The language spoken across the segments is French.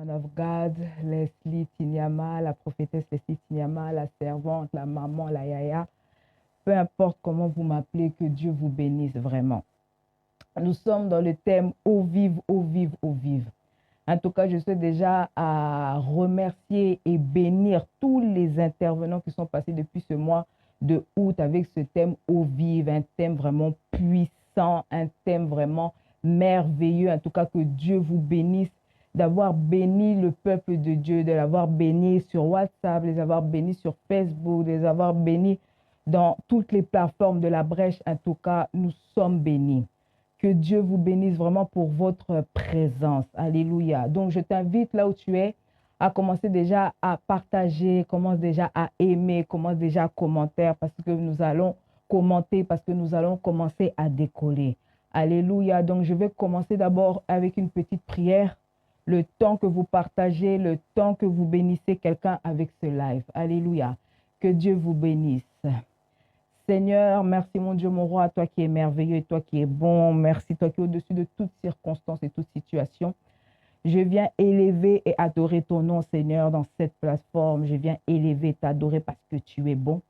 Man of God, Leslie Tinyama, la prophétesse Leslie Tinyama, la servante, la maman, la yaya. Peu importe comment vous m'appelez, que Dieu vous bénisse vraiment. Nous sommes dans le thème « Eau vive, eau vive, eau vive ». En tout cas, je souhaite déjà à remercier et bénir tous les intervenants qui sont passés depuis ce mois de août avec ce thème « Eau vive », un thème vraiment puissant, un thème vraiment merveilleux. En tout cas, que Dieu vous bénisse d'avoir béni le peuple de Dieu, de l'avoir béni sur WhatsApp, les avoir bénis sur Facebook, les avoir bénis dans toutes les plateformes de la brèche. En tout cas, nous sommes bénis. Que Dieu vous bénisse vraiment pour votre présence. Alléluia. Donc, je t'invite là où tu es à commencer déjà à partager, commence déjà à aimer, commence déjà à commenter parce que nous allons commenter, parce que nous allons commencer à décoller. Alléluia. Donc, je vais commencer d'abord avec une petite prière. Le temps que vous partagez, le temps que vous bénissez quelqu'un avec ce live. Alléluia. Que Dieu vous bénisse. Seigneur, merci mon Dieu, mon roi, toi qui es merveilleux et toi qui es bon. Merci, toi qui es au-dessus de toutes circonstances et toutes situations. Je viens élever et adorer ton nom, Seigneur, dans cette plateforme. Je viens élever et t'adorer parce que tu es bon.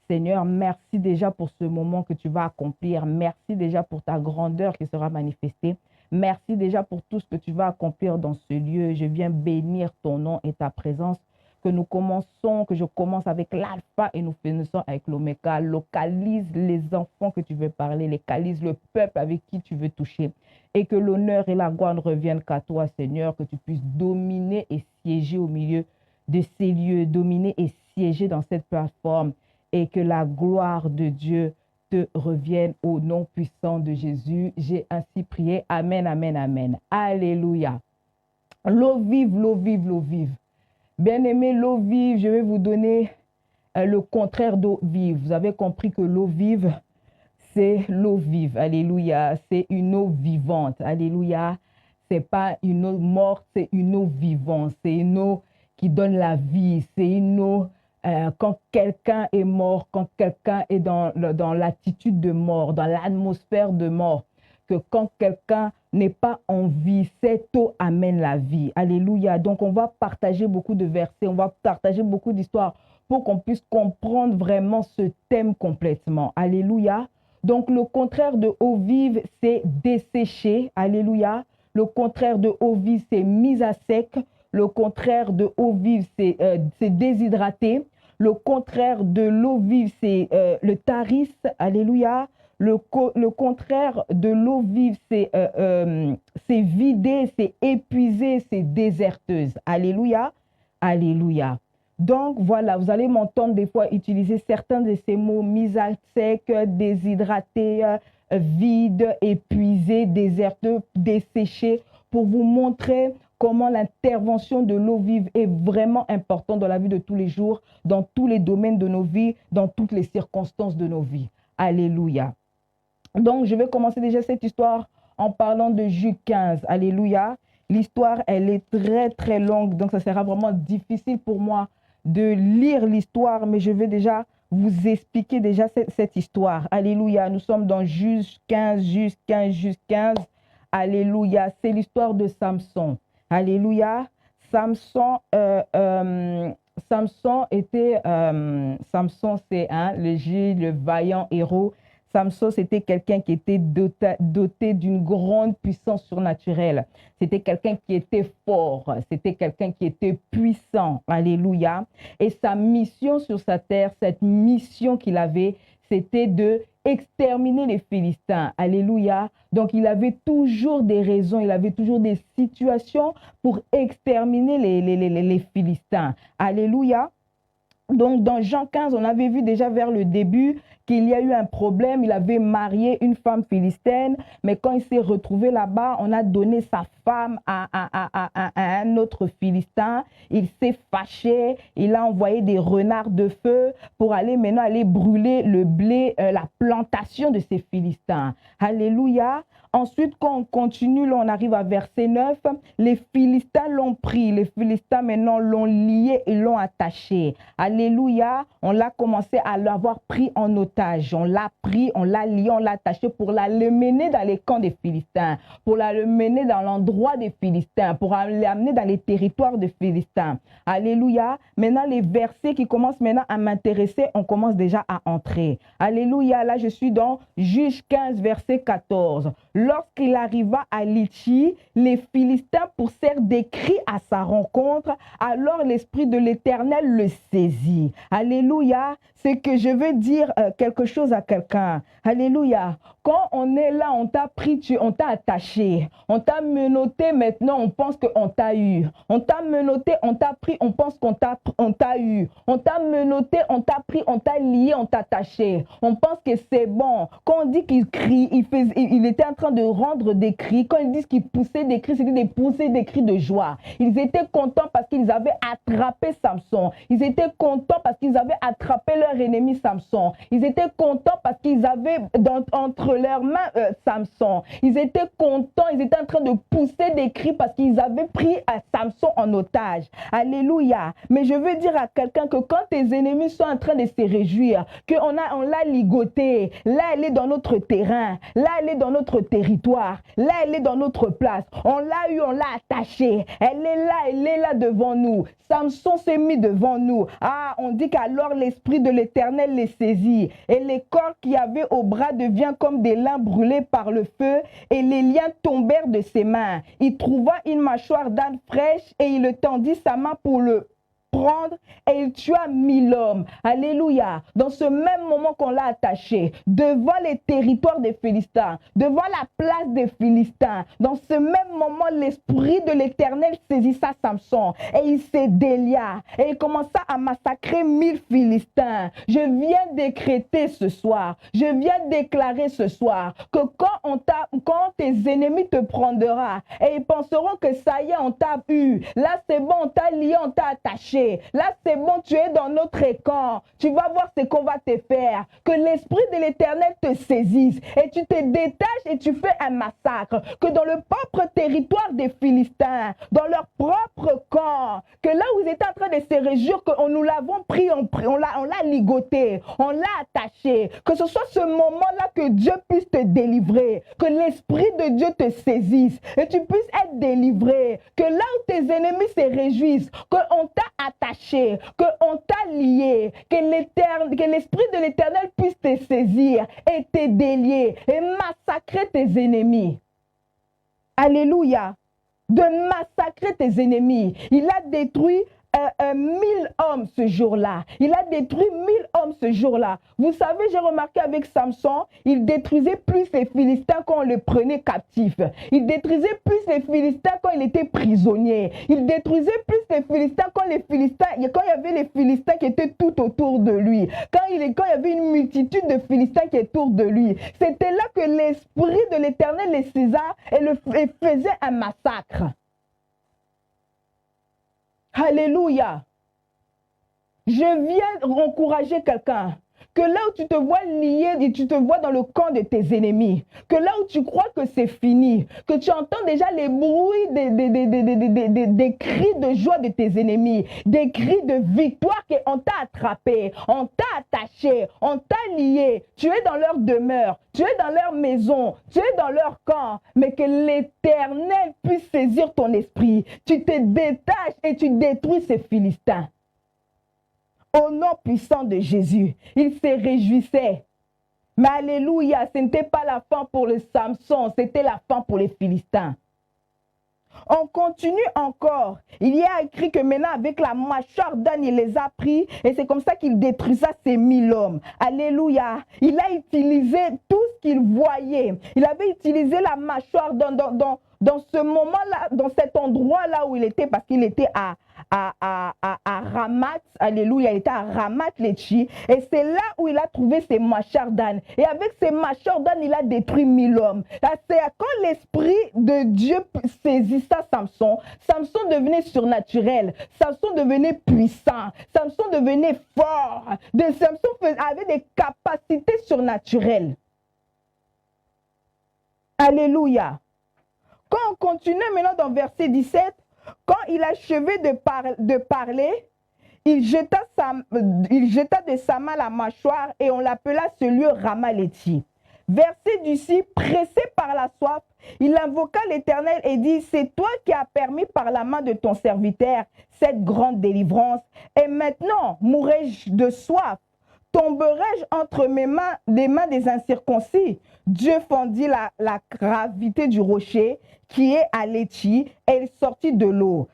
Seigneur, merci déjà pour ce moment que tu vas accomplir. Merci déjà pour ta grandeur qui sera manifestée. Merci déjà pour tout ce que tu vas accomplir dans ce lieu. Je viens bénir ton nom et ta présence. Que nous commençons, que je commence avec l'alpha et nous finissons avec l'oméga. Localise les enfants que tu veux parler, localise le peuple avec qui tu veux toucher. Et que l'honneur et la gloire ne reviennent qu'à toi, Seigneur, que tu puisses dominer et siéger au milieu de ces lieux, dominer et siéger dans cette plateforme. Et que la gloire de Dieu te revienne au nom puissant de Jésus. J'ai ainsi prié. Amen, amen, amen. Alléluia. L'eau vive, l'eau vive, l'eau vive. Bien-aimé, l'eau vive, je vais vous donner le contraire d'eau vive. Vous avez compris que l'eau vive, c'est l'eau vive. Alléluia. C'est une eau vivante. Alléluia. C'est pas une eau morte, c'est une eau vivante. C'est une eau qui donne la vie. C'est une eau, quand quelqu'un est mort, quand quelqu'un est dans l'attitude de mort, dans l'atmosphère de mort, que quand quelqu'un n'est pas en vie, cette eau amène la vie. Alléluia. Donc, on va partager beaucoup de versets, on va partager beaucoup d'histoires pour qu'on puisse comprendre vraiment ce thème complètement. Alléluia. Donc, le contraire de eau vive, c'est dessécher. Alléluia. Le contraire de eau vive, c'est mise à sec. Le contraire de eau vive, c'est déshydraté. Le contraire de l'eau vive, c'est le taris. Alléluia. Le contraire de l'eau vive, c'est vidé, c'est épuisé, c'est déserteuse. Alléluia. Alléluia. Donc, voilà, vous allez m'entendre des fois utiliser certains de ces mots, mise à sec, déshydraté, vide, épuisé, déserteux, desséché, pour vous montrer comment l'intervention de l'eau vive est vraiment importante dans la vie de tous les jours, dans tous les domaines de nos vies, dans toutes les circonstances de nos vies. Alléluia. Donc, je vais commencer déjà cette histoire en parlant de Juge 15. Alléluia. L'histoire, elle est très, très longue. Donc, ça sera vraiment difficile pour moi de lire l'histoire, mais je vais déjà vous expliquer déjà cette histoire. Alléluia. Nous sommes dans Juge 15, Juge 15, Juge 15. Alléluia. C'est l'histoire de Samson. Alléluia. Samson était, Samson c'est le juge, le vaillant héros. Samson, c'était quelqu'un qui était doté d'une grande puissance surnaturelle. C'était quelqu'un qui était fort. C'était quelqu'un qui était puissant. Alléluia. Et sa mission sur sa terre, cette mission qu'il avait, c'était de exterminer les Philistins. Alléluia. Donc, il avait toujours des raisons, il avait toujours des situations pour exterminer les Philistins. Alléluia. Donc, dans Jean 15, on avait vu déjà vers le début qu'il y a eu un problème. Il avait marié une femme philistine, mais quand il s'est retrouvé là-bas, on a donné sa femme à un autre philistin. Il s'est fâché. Il a envoyé des renards de feu pour aller brûler le blé, la plantation de ces Philistins. Alléluia. Ensuite, quand on continue, là, on arrive à verset 9. Les Philistins l'ont pris. Les Philistins, maintenant, l'ont lié et l'ont attaché. Alléluia. On l'a commencé à l'avoir pris en otage. On l'a pris, on l'a lié, on l'a attaché pour le mener dans les camps des Philistins, pour le mener dans l'endroit des Philistins, pour l'amener dans les territoires des Philistins. Alléluia. Maintenant, les versets qui commencent maintenant à m'intéresser, on commence déjà à entrer. Alléluia. Là, je suis dans Juge 15, verset 14. Lorsqu'il arriva à Litchi, les Philistins poussèrent des cris à sa rencontre. Alors l'Esprit de l'Éternel le saisit. Alléluia. C'est que je veux dire quelque chose à quelqu'un. Alléluia. Quand on est là, on t'a pris, on t'a attaché. On t'a menotté, maintenant on pense qu'on t'a eu. On t'a menotté, on t'a pris, on pense qu'on t'a eu. On t'a menotté, on t'a pris, on t'a lié, on t'a attaché. On pense que c'est bon. Quand on dit qu'il crie, il était en train de rendre des cris. Quand ils disent qu'il poussait des cris, c'était des poussées des cris de joie. Ils étaient contents parce qu'ils avaient attrapé Samson. Ils étaient contents parce qu'ils avaient attrapé leur ennemi Samson. Ils étaient contents parce qu'ils avaient entre leurs mains Samson. Ils étaient contents, ils étaient en train de pousser des cris parce qu'ils avaient pris Samson en otage. Alléluia. Mais je veux dire à quelqu'un que quand tes ennemis sont en train de se réjouir, qu'on l'a ligoté, là elle est dans notre terrain, là elle est dans notre territoire, là elle est dans notre place, on l'a eu, on l'a attaché, elle est là devant nous. Samson s'est mis devant nous. Ah, on dit qu'alors l'Esprit de l'Éternel les saisit et les corps qu'il y avait au bras deviennent comme des lins brûlés par le feu et les liens tombèrent de ses mains. Il trouva une mâchoire d'âne fraîche et il tendit sa main pour le prendre et il tua 1000 hommes. Alléluia. Dans ce même moment qu'on l'a attaché, devant les territoires des Philistins, devant la place des Philistins, dans ce même moment, l'Esprit de l'Éternel saisissa Samson et il se délia et il commença à massacrer 1000 Philistins. Je viens décréter ce soir, je viens déclarer ce soir que quand tes ennemis te prendront et ils penseront que ça y est, on t'a eu, là c'est bon, on t'a lié, on t'a attaché. Là, c'est bon, tu es dans notre camp. Tu vas voir ce qu'on va te faire. Que l'Esprit de l'Éternel te saisisse et tu te détaches et tu fais un massacre. Que dans le propre territoire des Philistins, dans leur propre camp, que là où ils étaient en train de se réjouir, que nous l'avons pris, on l'a ligoté, on l'a attaché. Que ce soit ce moment-là que Dieu puisse te délivrer. Que l'Esprit de Dieu te saisisse et tu puisses être délivré. Que là où tes ennemis se réjouissent, qu'on t'a attaché, qu'on t'a lié, que l'Esprit de l'Éternel puisse te saisir et te délier et massacrer tes ennemis. Alléluia. De massacrer tes ennemis. Il a détruit 1000 hommes ce jour-là. Il a détruit 1000 hommes ce jour-là. Vous savez, j'ai remarqué avec Samson, il détruisait plus les Philistins quand on le prenait captif. Il détruisait plus les Philistins quand il était prisonnier. Il détruisait plus les Philistins quand il y avait les Philistins qui étaient tout autour de lui. Quand il y avait une multitude de Philistins qui étaient autour de lui. C'était là que l'Esprit de l'Éternel les saisa et faisait un massacre. Alléluia. Je viens encourager quelqu'un. Que là où tu te vois lié et tu te vois dans le camp de tes ennemis, que là où tu crois que c'est fini, que tu entends déjà les bruits des cris de joie de tes ennemis, des cris de victoire qu'on t'a attrapé, on t'a attaché, on t'a lié, tu es dans leur demeure, tu es dans leur maison, tu es dans leur camp, mais que l'Éternel puisse saisir ton esprit, tu te détaches et tu détruis ces Philistins. Au nom puissant de Jésus, il se réjouissait. Mais alléluia, ce n'était pas la fin pour le Samson, c'était la fin pour les Philistins. On continue encore. Il y a écrit que maintenant avec la mâchoire d'âne, il les a pris et c'est comme ça qu'il détruisa ces 1000 hommes. Alléluia. Il a utilisé tout ce qu'il voyait. Il avait utilisé la mâchoire dans ce moment-là, dans cet endroit-là où il était, parce qu'il était à Ramat, alléluia, il était à Ramat Lechi, et c'est là où il a trouvé ses mâchoires d'âne. Et avec ses mâchoires d'âne, il a détruit 1000 hommes. C'est quand l'Esprit de Dieu saisissa Samson, Samson devenait surnaturel, Samson devenait puissant, Samson devenait fort, Samson avait des capacités surnaturelles. Alléluia. Quand on continue maintenant dans verset 17, quand il achevait de parler, il jeta de sa main la mâchoire et on l'appela ce lieu Rama-Léti. Verset d'ici, pressé par la soif, il invoqua l'Éternel et dit, c'est toi qui as permis par la main de ton serviteur cette grande délivrance. Et maintenant, mourrai-je de soif? Tomberai-je entre les mains des incirconcis? Dieu fendit la gravité du rocher qui est à Léti et il sortit de l'eau.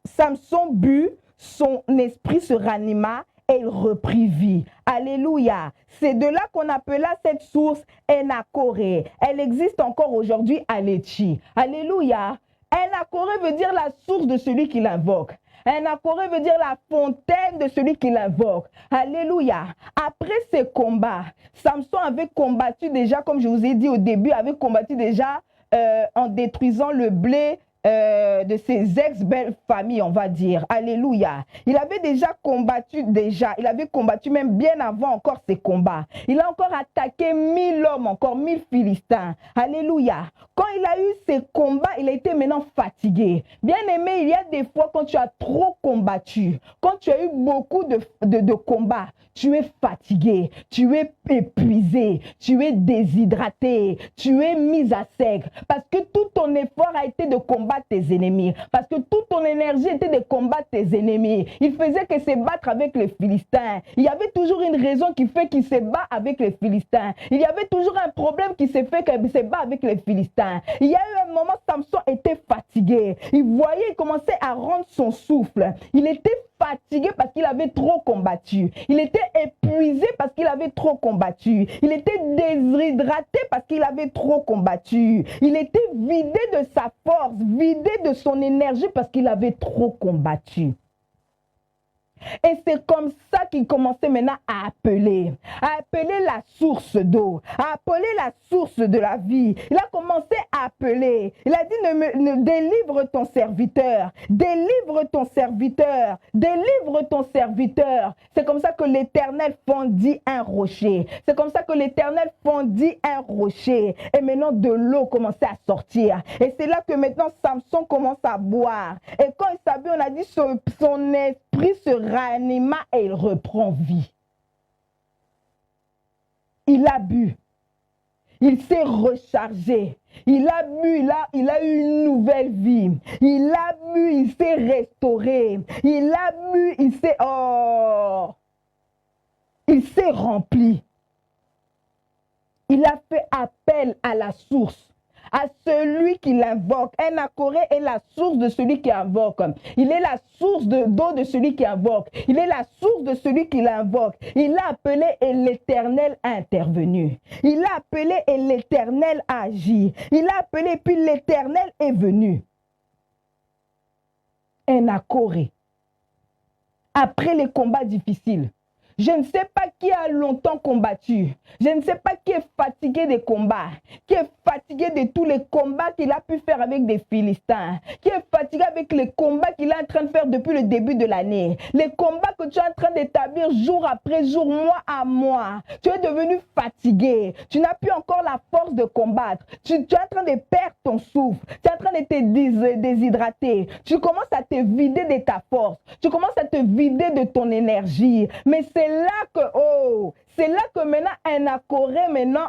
Samson but, son esprit se ranima et il reprit vie. Alléluia. C'est de là qu'on appela cette source Enakoré. Elle existe encore aujourd'hui à Léti. Alléluia. Enakoré veut dire la source de celui qui l'invoque. Enakoré veut dire la fontaine de celui qui l'invoque. Alléluia. Après ces combats, Samson avait combattu déjà, comme je vous ai dit au début, avait combattu déjà en détruisant le blé de ses ex-belles familles, on va dire. Alléluia. Il avait déjà combattu il avait combattu même bien avant encore ces combats. Il a encore attaqué 1000 hommes, encore 1000 Philistins. Alléluia. Quand il a eu ces combats, il a été maintenant fatigué. Bien aimé, il y a des fois quand tu as trop combattu, quand tu as eu beaucoup de combats, tu es fatigué, tu es épuisé, tu es déshydraté, tu es mis à sec. Parce que tout ton effort a été de combattre tes ennemis. Parce que toute ton énergie était de combattre tes ennemis. Il faisait que se battre avec les Philistins. Il y avait toujours une raison qui fait qu'il se bat avec les Philistins. Il y avait toujours un problème qui se fait qu'il se bat avec les Philistins. Il y a eu un moment, Samson était fatigué. Il voyait, il commençait à rendre son souffle. Il était fatigué parce qu'il avait trop combattu. Il était épuisé parce qu'il avait trop combattu. Il était déshydraté parce qu'il avait trop combattu. Il était vidé de sa force, vidé de son énergie parce qu'il avait trop combattu. Et c'est comme ça qu'il commençait maintenant à appeler la source d'eau, à appeler la source de la vie. Il a commencé à appeler. Il a dit, délivre ton serviteur, délivre ton serviteur, délivre ton serviteur. C'est comme ça que l'Éternel fondit un rocher. C'est comme ça que l'Éternel fondit un rocher. Et maintenant, de l'eau commençait à sortir. Et c'est là que maintenant, Samson commence à boire. Et quand il s'habille, on a dit, son esprit se ranima et il reprend vie. Il a bu. Il s'est rechargé. Il a bu, il a eu une nouvelle vie. Il a bu, il s'est restauré. Il a bu, il s'est rempli. Il a fait appel à la source, à celui qui l'invoque. Enakoré est la source de celui qui invoque. Il est la source d'eau de celui qui invoque. Il est la source de celui qui l'invoque. Il a appelé et l'Éternel a intervenu. Il a appelé et l'Éternel a agi. Il a appelé et puis l'Éternel est venu. Enakoré. Après les combats difficiles, je ne sais pas qui a longtemps combattu. Je ne sais pas qui est fatigué des combats. Qui est fatigué de tous les combats qu'il a pu faire avec des Philistins. Qui est fatigué avec les combats qu'il est en train de faire depuis le début de l'année. Les combats que tu es en train d'établir jour après jour, mois à mois. Tu es devenu fatigué. Tu n'as plus encore la force de combattre. Tu es en train de perdre ton souffle. Tu es en train de te déshydrater. Tu commences à te vider de ta force. Tu commences à te vider de ton énergie. Mais c'est là que maintenant Enakoré maintenant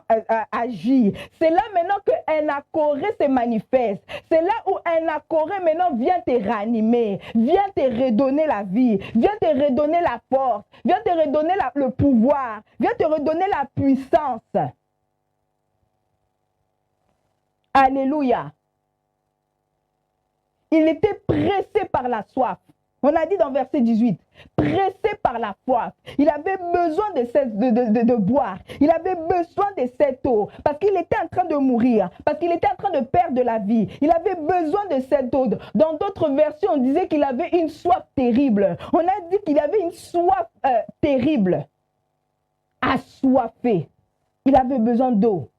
agit. C'est là maintenant que Enakoré se manifeste. C'est là où Enakoré maintenant vient te ranimer, vient te redonner la vie, vient te redonner la force, vient te redonner le pouvoir, vient te redonner la puissance. Alléluia. Il était pressé par la soif. On a dit dans verset 18, pressé par la soif, il avait besoin de boire, il avait besoin de cette eau, parce qu'il était en train de mourir, parce qu'il était en train de perdre la vie, il avait besoin de cette eau. Dans d'autres versions, on disait qu'il avait une soif terrible, on a dit qu'il avait une soif terrible, assoiffé, il avait besoin d'eau.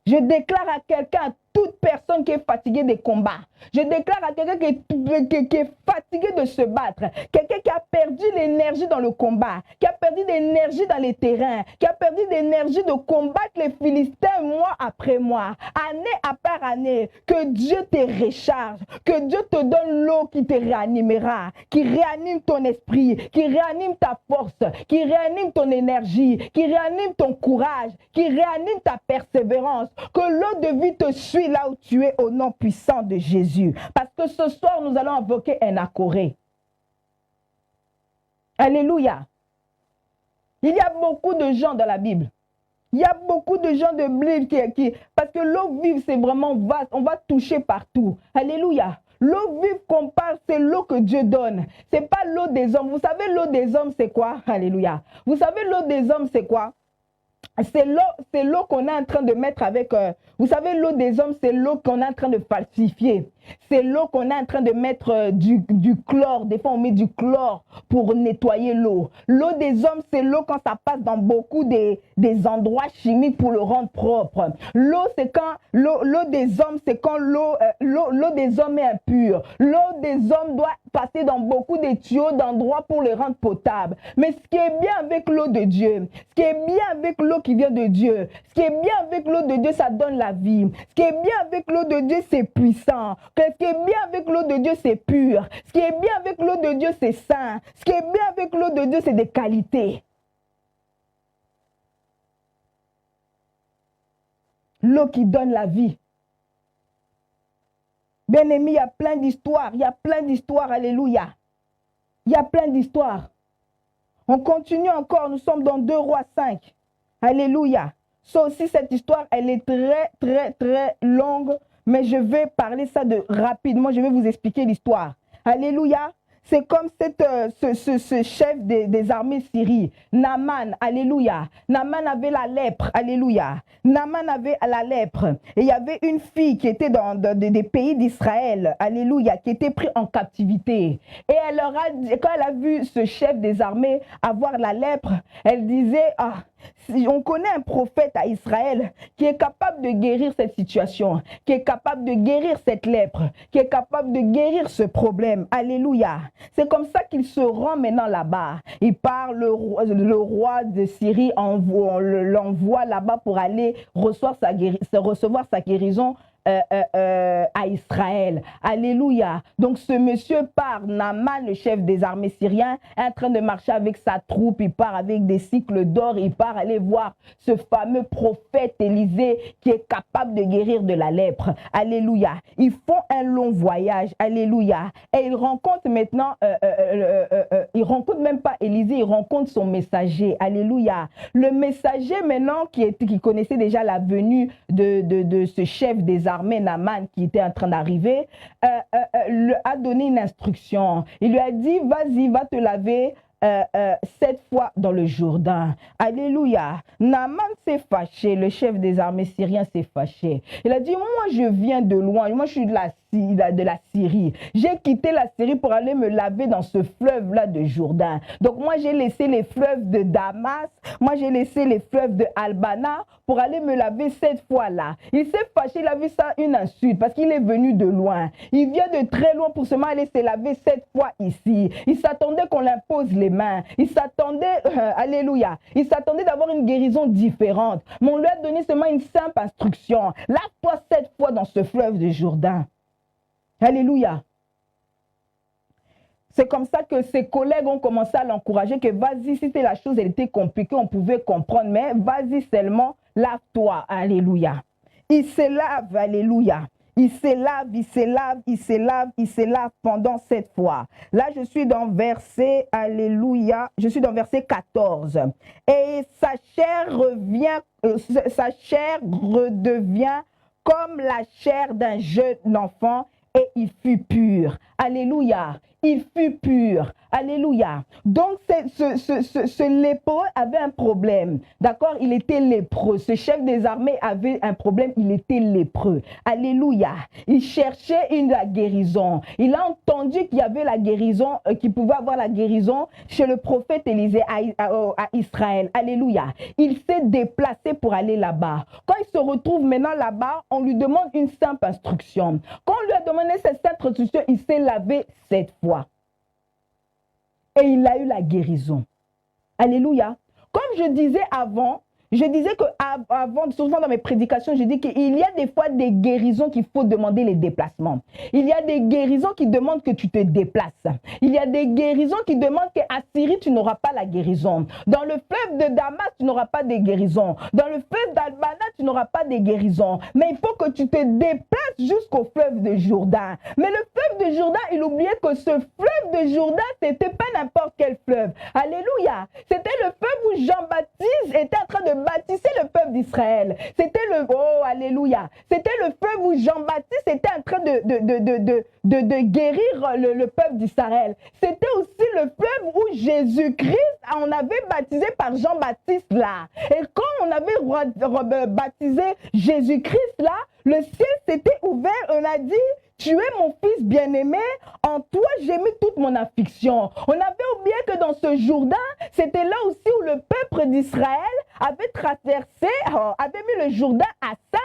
Je déclare à quelqu'un, toute personne qui est fatiguée des combats. Je déclare à quelqu'un qui est fatigué de se battre, quelqu'un qui a perdu l'énergie dans le combat, qui a perdu l'énergie dans les terrains, qui a perdu l'énergie de combattre les Philistins mois après mois, année après année, que Dieu te recharge, que Dieu te donne l'eau qui te réanimera, qui réanime ton esprit, qui réanime ta force, qui réanime ton énergie, qui réanime ton courage, qui réanime ta persévérance, que l'eau de vie te suit là où tu es au nom puissant de Jésus. Parce que ce soir, nous allons invoquer un Akoré. Alléluia. Il y a beaucoup de gens dans la Bible. Il y a beaucoup de gens de Bible parce que l'eau vive, c'est vraiment vaste. On va toucher partout. Alléluia. L'eau vive qu'on parle, c'est l'eau que Dieu donne. Ce n'est pas l'eau des hommes. Vous savez, l'eau des hommes, c'est quoi? Alléluia. Vous savez, l'eau des hommes, c'est quoi? C'est l'eau qu'on est en train de mettre avec... vous savez, l'eau des hommes, c'est l'eau qu'on est en train de falsifier. C'est l'eau qu'on est en train de mettre du chlore. Des fois, on met du chlore pour nettoyer l'eau. L'eau des hommes, c'est l'eau quand ça passe dans beaucoup des endroits chimiques pour le rendre propre. L'eau, c'est quand... L'eau des hommes, c'est quand l'eau des hommes est impure. L'eau des hommes doit passer dans beaucoup de tuyaux d'endroits pour le rendre potable. Mais ce qui est bien avec l'eau de Dieu, ce qui est bien avec l'eau qui vient de Dieu, ce qui est bien avec l'eau de Dieu, ça donne la vie. Ce qui est bien avec l'eau de Dieu, c'est puissant. Ce qui est bien avec l'eau de Dieu, c'est pur. Ce qui est bien avec l'eau de Dieu, c'est sain. Ce qui est bien avec l'eau de Dieu, c'est des qualités. L'eau qui donne la vie. Bien-aimé, il y a plein d'histoires. Il y a plein d'histoires. Alléluia. Il y a plein d'histoires. On continue encore. Nous sommes dans 2 Rois 5. Alléluia. Ça aussi, cette histoire, elle est très, très, très longue. Mais je vais parler ça rapidement. Je vais vous expliquer l'histoire. Alléluia. C'est comme ce chef des armées syries, Naaman, alléluia. Naaman avait la lèpre, alléluia. Naaman avait la lèpre. Et il y avait une fille qui était dans des pays d'Israël, alléluia, qui était prise en captivité. Et elle leur a dit, quand elle a vu ce chef des armées avoir la lèpre, elle disait, ah, on connaît un prophète à Israël qui est capable de guérir cette situation, qui est capable de guérir cette lèpre, qui est capable de guérir ce problème. Alléluia. C'est comme ça qu'il se rend maintenant là-bas. Il part, le roi de Syrie l'envoie là-bas pour aller recevoir sa guérison à Israël. Alléluia. Donc ce monsieur part, Naaman, le chef des armées syriens, est en train de marcher avec sa troupe. Il part avec des cycles d'or. Il part aller voir ce fameux prophète Élisée qui est capable de guérir de la lèpre. Alléluia. Ils font un long voyage. Alléluia. Et ils rencontrent maintenant, ils rencontrent même pas Élisée, ils rencontrent son messager. Alléluia. Le messager maintenant qui connaissait déjà la venue de ce chef des armées, Naaman, qui était en train d'arriver, a donné une instruction. Il lui a dit, vas-y, va te laver 7 fois dans le Jourdain. Alléluia. Naaman s'est fâché, le chef des armées syriens s'est fâché. Il a dit, moi je viens de loin, moi je suis de la Syrie. J'ai quitté la Syrie pour aller me laver dans ce fleuve-là de Jourdain. Donc moi j'ai laissé les fleuves de Damas, moi j'ai laissé les fleuves de Albana pour aller me laver 7 fois-là. Il s'est fâché, il a vu ça une insulte parce qu'il est venu de loin. Il vient de très loin pour seulement aller se laver 7 fois ici. Il s'attendait qu'on l'impose les mains. Il s'attendait, alléluia, il s'attendait d'avoir une guérison différente. Mais on lui a donné seulement une simple instruction. Lave-toi 7 fois dans ce fleuve de Jourdain. Alléluia. C'est comme ça que ses collègues ont commencé à l'encourager que vas-y, si la chose elle était compliquée, on pouvait comprendre, mais vas-y seulement, lave-toi. Alléluia. Il se lave, alléluia. Il se lave, il se lave, il se lave, il se lave pendant 7 fois. Là, je suis dans verset, alléluia, je suis dans verset 14. Et sa chair redevient comme la chair d'un jeune enfant et il fut pur. Alléluia. Il fut pur. Alléluia. Donc, ce lépreux avait un problème. D'accord? Il était lépreux. Ce chef des armées avait un problème. Il était lépreux. Alléluia. Il cherchait la guérison. Il a entendu qu'il y avait la guérison, qu'il pouvait avoir la guérison chez le prophète Élisée à Israël. Alléluia. Il s'est déplacé pour aller là-bas. Quand il se retrouve maintenant là-bas, on lui demande une simple instruction. Quand on lui a demandé cette simple instruction, il s'est lavé 7 fois. Et il a eu la guérison. Alléluia. Comme je disais avant, souvent dans mes prédications, je dis qu'il y a des fois des guérisons qu'il faut demander les déplacements. Il y a des guérisons qui demandent que tu te déplaces. Il y a des guérisons qui demandent qu'à Syrie, tu n'auras pas la guérison. Dans le fleuve de Damas, tu n'auras pas de guérison. Dans le fleuve d'Albana, tu n'auras pas de guérison. Mais il faut que tu te déplaces jusqu'au fleuve de Jourdain. Mais le fleuve de Jourdain, il oubliait que ce fleuve de Jourdain, ce n'était pas n'importe quel fleuve. Alléluia. C'était le fleuve où Jean-Baptiste était en train de baptiser le peuple d'Israël. C'était alléluia. C'était le fleuve où Jean-Baptiste était en train de guérir le peuple d'Israël. C'était aussi le fleuve où Jésus-Christ, on avait baptisé par Jean-Baptiste là. Et quand on avait baptisé Jésus-Christ là, le ciel s'était ouvert, on a dit, tu es mon fils bien-aimé, en toi j'ai mis toute mon affection. On avait oublié que dans ce Jourdain, c'était là aussi où le peuple d'Israël avait traversé, avait mis le Jourdain à 5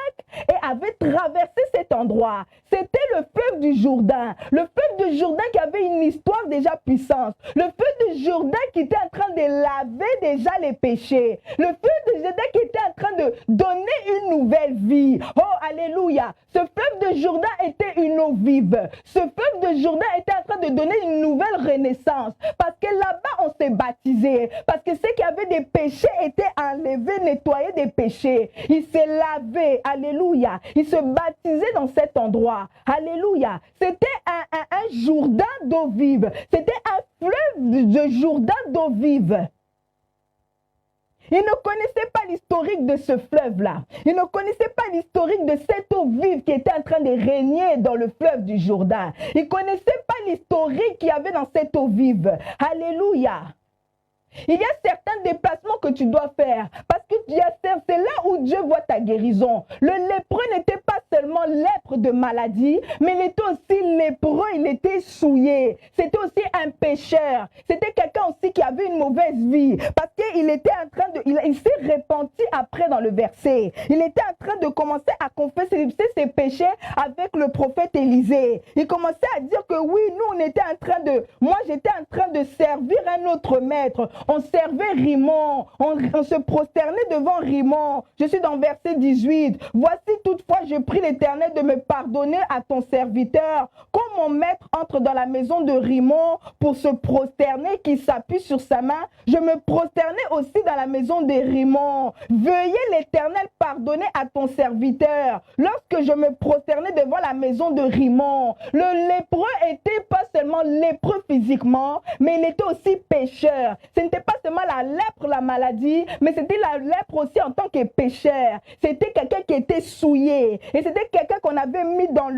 et avait traversé cet endroit. C'était le fleuve du Jourdain. Le fleuve du Jourdain qui avait une histoire déjà puissante. Le fleuve du Jourdain qui était en train de laver déjà les péchés. Le fleuve du Jourdain qui était en train de donner une nouvelle vie. Oh, alléluia. Ce fleuve de Jourdain était une eau vive. Ce fleuve de Jourdain était en train de donner une nouvelle renaissance. Parce que là-bas, on s'est baptisé. Parce que ceux qui avaient des péchés étaient enlevés, nettoyés des péchés. Ils s'est lavé. Alléluia. Ils se baptisaient dans cet endroit. Alléluia. C'était un Jourdain d'eau vive. C'était un fleuve de Jourdain d'eau vive. Ils ne connaissaient pas l'historique de ce fleuve-là. Ils ne connaissaient pas l'historique de cette eau vive qui était en train de régner dans le fleuve du Jourdain. Ils ne connaissaient pas l'historique qu'il y avait dans cette eau vive. Alléluia. Il y a certains déplacements que tu dois faire parce que c'est là où Dieu voit ta guérison. Le lépreux n'était pas seulement lèpre de maladie, mais il était aussi lépreux, il était souillé. C'était aussi un pécheur. C'était quelqu'un aussi qui avait une mauvaise vie parce qu'il était en train de... Il s'est repenti après dans le verset. Il était en train de commencer à confesser ses péchés avec le prophète Élisée. Il commençait à dire que oui, nous on était en train de... Moi j'étais en train de servir un autre maître. On servait Rimon, on se prosternait devant Rimon. Je suis dans verset 18. Voici toutefois, je prie l'Éternel de me pardonner à ton serviteur. Quand mon maître entre dans la maison de Rimon pour se prosterner, qu'il s'appuie sur sa main, je me prosternais aussi dans la maison de Rimon. Veuillez l'Éternel pardonner à ton serviteur. Lorsque je me prosternais devant la maison de Rimon, le lépreux était pas seulement lépreux physiquement, mais il était aussi pécheur. Ce n'était pas seulement la lèpre, la maladie, mais c'était la lèpre aussi en tant que pécheur. C'était quelqu'un qui était souillé. Et c'était quelqu'un qu'on avait mis dans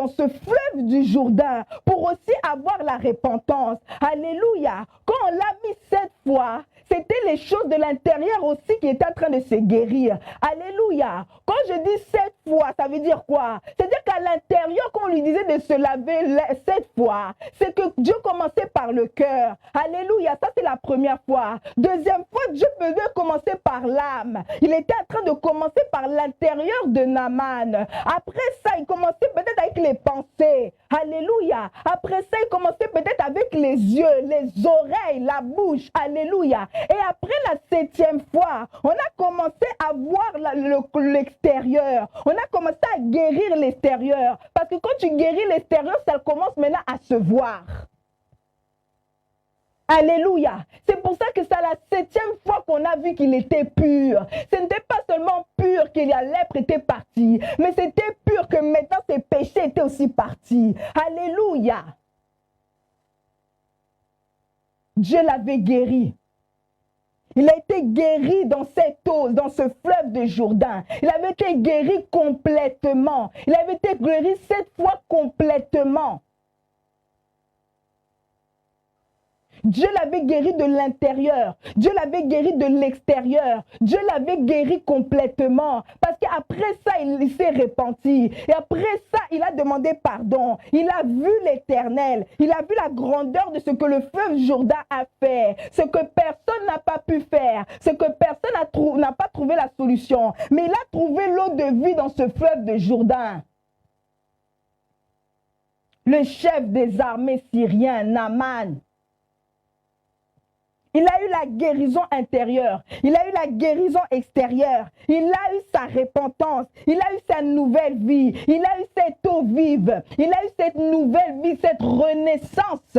ce fleuve du Jourdain pour aussi avoir la repentance. Alléluia. Quand on l'a mis 7 fois, c'était les choses de l'intérieur aussi qui étaient en train de se guérir. Alléluia. Quand je dis 7 fois, ça veut dire quoi? C'est-à-dire qu'à l'intérieur, quand on lui disait de se laver 7 fois, c'est que Dieu commençait par le cœur. Alléluia. Ça, c'est la première fois. Deuxième fois, Dieu devait commencer par l'âme. Il était en train de commencer par l'intérieur de Naaman. Après ça, il commençait peut-être avec les pensées. Alléluia. Après ça, il commençait peut-être avec les yeux, les oreilles, la bouche. Alléluia. Et après la 7e fois, on a commencé à voir l'extérieur. On a commencé à guérir l'extérieur. Parce que quand tu guéris l'extérieur, ça commence maintenant à se voir. Alléluia. C'est pour ça que c'est la 7e fois qu'on a vu qu'il était pur. Ce n'était pas seulement pur que la lèpre était partie, mais c'était pur que maintenant ses péchés étaient aussi partis. Alléluia. Dieu l'avait guéri. Il a été guéri dans cette eau, dans ce fleuve de Jourdain. Il avait été guéri complètement. Il avait été guéri 7 fois complètement. Dieu l'avait guéri de l'intérieur. Dieu l'avait guéri de l'extérieur. Dieu l'avait guéri complètement. Parce qu'après ça, il s'est repenti. Et après ça, il a demandé pardon. Il a vu l'Éternel. Il a vu la grandeur de ce que le fleuve Jourdain a fait. Ce que personne n'a pas pu faire. Ce que personne n'a pas trouvé la solution. Mais il a trouvé l'eau de vie dans ce fleuve de Jourdain. Le chef des armées syriens, Naaman, il a eu la guérison intérieure, il a eu la guérison extérieure, il a eu sa repentance, il a eu sa nouvelle vie, il a eu cette eau vive, il a eu cette nouvelle vie, cette renaissance.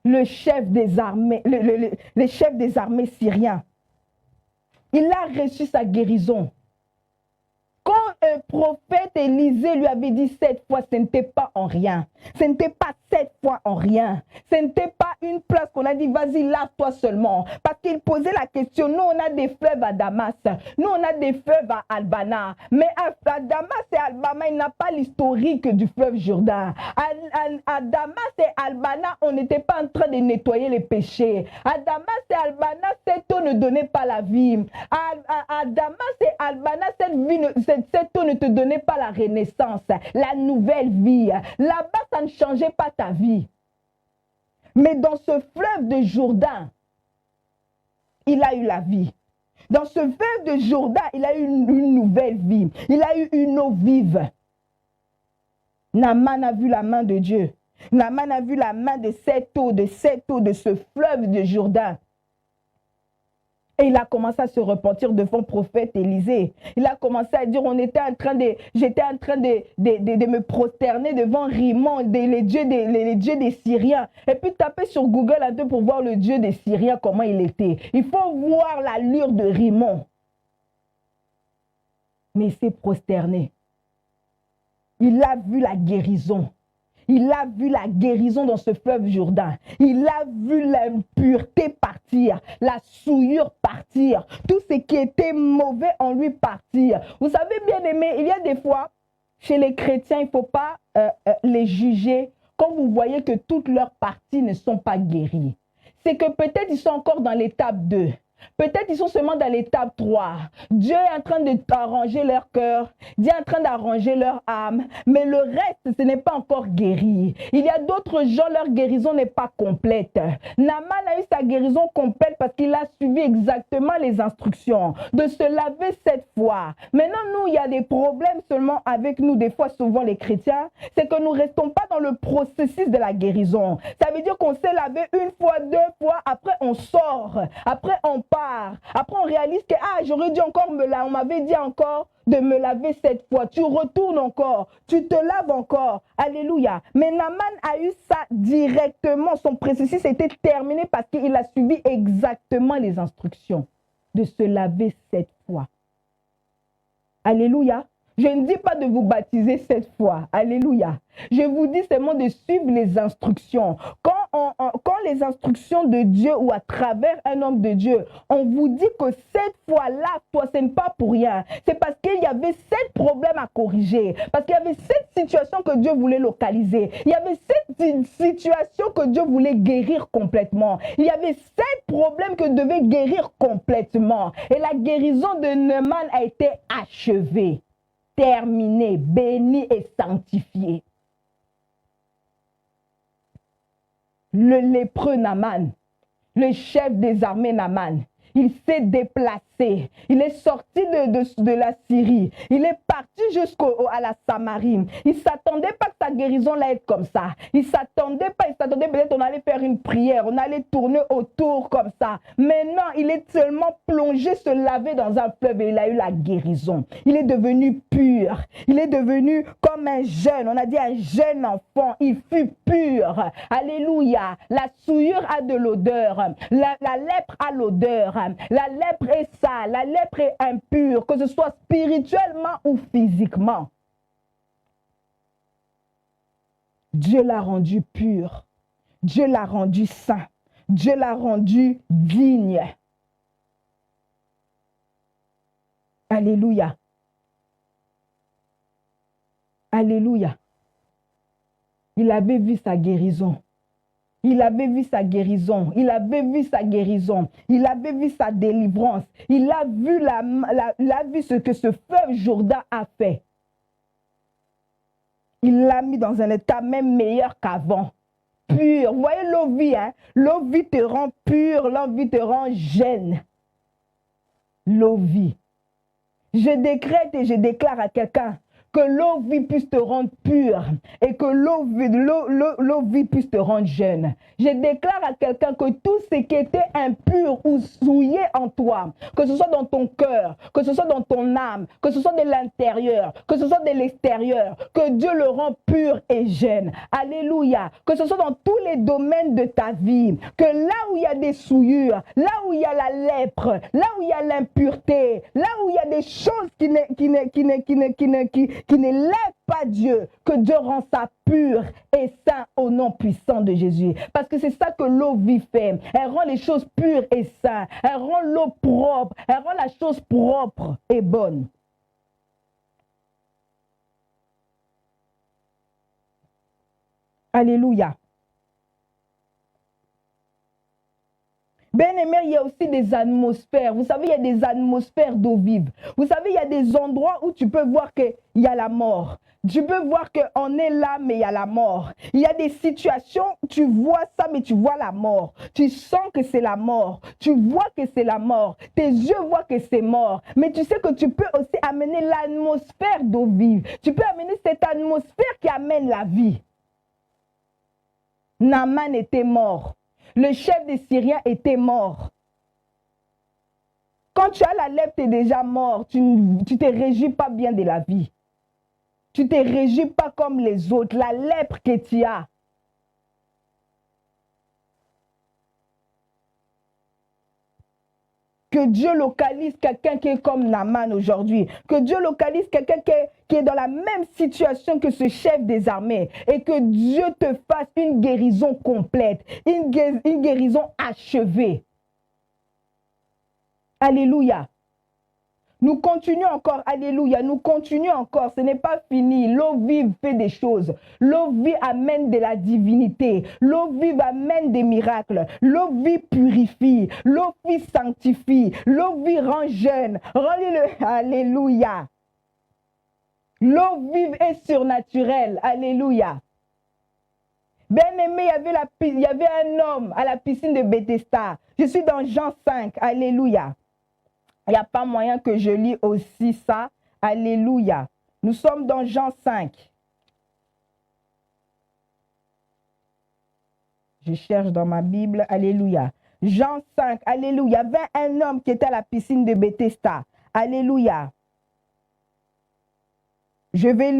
Le chef des armées, le chef des armées syriens, il a reçu sa guérison. Quand un prophète Élisée lui avait dit 7 fois, ce n'était pas en rien. Ce n'était pas 7 fois en rien. Ce n'était pas une place qu'on a dit, vas-y, lave-toi seulement. Parce qu'il posait la question, nous on a des fleuves à Damas, nous on a des fleuves à Albana. Mais à Damas et Albana, il n'a pas l'historique du fleuve Jourdain. À Damas et Albana, on n'était pas en train de nettoyer les péchés. À Damas et Albana, cette eau ne donnait pas la vie. À Damas et Albana, cette eau ne te donnait pas la renaissance, la nouvelle vie. Là-bas, ça ne changeait pas ta vie. Mais dans ce fleuve de Jourdain, il a eu la vie. Dans ce fleuve de Jourdain, il a eu une nouvelle vie. Il a eu une eau vive. Naaman a vu la main de Dieu. Naaman a vu la main de cette eau, de ce fleuve de Jourdain. Et il a commencé à se repentir devant le prophète Élisée. Il a commencé à dire, j'étais en train de me prosterner devant Rimon, les dieux des Syriens. Et puis taper sur Google un peu pour voir le dieu des Syriens, comment il était. Il faut voir l'allure de Rimon. Mais il s'est prosterné. Il a vu la guérison. Il a vu la guérison dans ce fleuve Jourdain. Il a vu l'impureté partir, la souillure partir, tout ce qui était mauvais en lui partir. Vous savez, bien aimé, il y a des fois, chez les chrétiens, il ne faut pas les juger quand vous voyez que toutes leurs parties ne sont pas guéries. C'est que peut-être ils sont encore dans l'étape 2. Peut-être ils sont seulement dans l'étape 3. Dieu est en train d'arranger leur cœur, Dieu est en train d'arranger leur âme, mais le reste, ce n'est pas encore guéri. Il y a d'autres gens, leur guérison n'est pas complète. Naaman a eu sa guérison complète parce qu'il a suivi exactement les instructions de se laver 7 fois. Maintenant, nous, il y a des problèmes seulement avec nous, des fois, souvent les chrétiens, c'est que nous ne restons pas dans le processus de la guérison. Ça veut dire qu'on s'est lavé 1 fois, 2 fois, après on sort, après on part. Après, on réalise que j'aurais dû encore me laver. On m'avait dit encore de me laver 7 fois. Tu retournes encore. Tu te laves encore. Alléluia. Mais Naaman a eu ça directement. Son processus était terminé parce qu'il a suivi exactement les instructions de se laver 7 fois. Alléluia. Je ne dis pas de vous baptiser 7 fois. Alléluia. Je vous dis seulement de suivre les instructions. Quand les instructions de Dieu ou à travers un homme de Dieu, on vous dit que cette fois-là, toi, ce n'est pas pour rien. C'est parce qu'il y avait 7 problèmes à corriger. Parce qu'il y avait 7 situations que Dieu voulait localiser. Il y avait 7 situations que Dieu voulait guérir complètement. Il y avait 7 problèmes que devait guérir complètement. Et la guérison de Naaman a été achevée, terminée, bénie et sanctifiée. Le lépreux Naaman, le chef des armées Naaman, il s'est déplacé. Il est sorti de la Syrie. Il est parti jusqu'à la Samarie. Il ne s'attendait pas que sa guérison allait être comme ça. Il ne s'attendait pas. Il s'attendait peut-être qu'on allait faire une prière. On allait tourner autour comme ça. Mais non, il est seulement plongé, se laver dans un fleuve et il a eu la guérison. Il est devenu pur. Il est devenu comme un jeune. On a dit un jeune enfant. Il fut pur. Alléluia. La souillure a de l'odeur. La lèpre a l'odeur. La lèpre est sale, la lèpre est impure, que ce soit spirituellement ou physiquement. Dieu l'a rendu pur. Dieu l'a rendu saint. Dieu l'a rendu digne. Alléluia. Alléluia. Il avait vu sa guérison. Il avait vu sa guérison. Il avait vu sa guérison. Il avait vu sa délivrance. Il a vu ce que ce fleuve Jourdain a fait. Il l'a mis dans un état même meilleur qu'avant. Pur. Vous voyez l'eau vie, hein? L'eau vie te rend pur, l'eau vie te rend jeune. L'eau vie. Je décrète et je déclare à quelqu'un que l'eau vie puisse te rendre pure et que l'eau vie puisse te rendre jeune. Je déclare à quelqu'un que tout ce qui était impur ou souillé en toi, que ce soit dans ton cœur, que ce soit dans ton âme, que ce soit de l'intérieur, que ce soit de l'extérieur, que Dieu le rend pur et jeune. Alléluia. Que ce soit dans tous les domaines de ta vie, que là où il y a des souillures, là où il y a la lèpre, là où il y a l'impureté, là où il y a des choses qui ne lèvent pas Dieu, que Dieu rend ça pur et saint au nom puissant de Jésus. Parce que c'est ça que l'eau vie fait. Elle rend les choses pures et saintes. Elle rend l'eau propre. Elle rend la chose propre et bonne. Alléluia. Bien-aimé, il y a aussi des atmosphères. Vous savez, il y a des atmosphères d'eau vive. Vous savez, il y a des endroits où tu peux voir qu'il y a la mort. Tu peux voir qu'on est là, mais il y a la mort. Il y a des situations, tu vois ça, mais tu vois la mort. Tu sens que c'est la mort. Tu vois que c'est la mort. Tes yeux voient que c'est mort. Mais tu sais que tu peux aussi amener l'atmosphère d'eau vive. Tu peux amener cette atmosphère qui amène la vie. Naaman était mort. Le chef des Syriens était mort. Quand tu as la lèpre, tu es déjà mort. Tu ne te réjouis pas bien de la vie. Tu ne te réjouis pas comme les autres. La lèpre que tu as. Que Dieu localise quelqu'un qui est comme Naaman aujourd'hui. Que Dieu localise quelqu'un qui est dans la même situation que ce chef des armées. Et que Dieu te fasse une guérison complète. Une guérison achevée. Alléluia. Nous continuons encore, alléluia, nous continuons encore, ce n'est pas fini. L'eau vive fait des choses. L'eau vive amène de la divinité. L'eau vive amène des miracles. L'eau vive purifie. L'eau vive sanctifie. L'eau vive rend jeune. Rendez-le, alléluia. L'eau vive est surnaturelle, alléluia. Bien aimé, il y avait un homme à la piscine de Bethesda. Je suis dans Jean 5, alléluia. Il n'y a pas moyen que je lis aussi ça. Alléluia. Nous sommes dans Jean 5. Je cherche dans ma Bible. Alléluia. Jean 5. Alléluia. Il y avait un homme qui était à la piscine de Bethesda. Alléluia. Je vais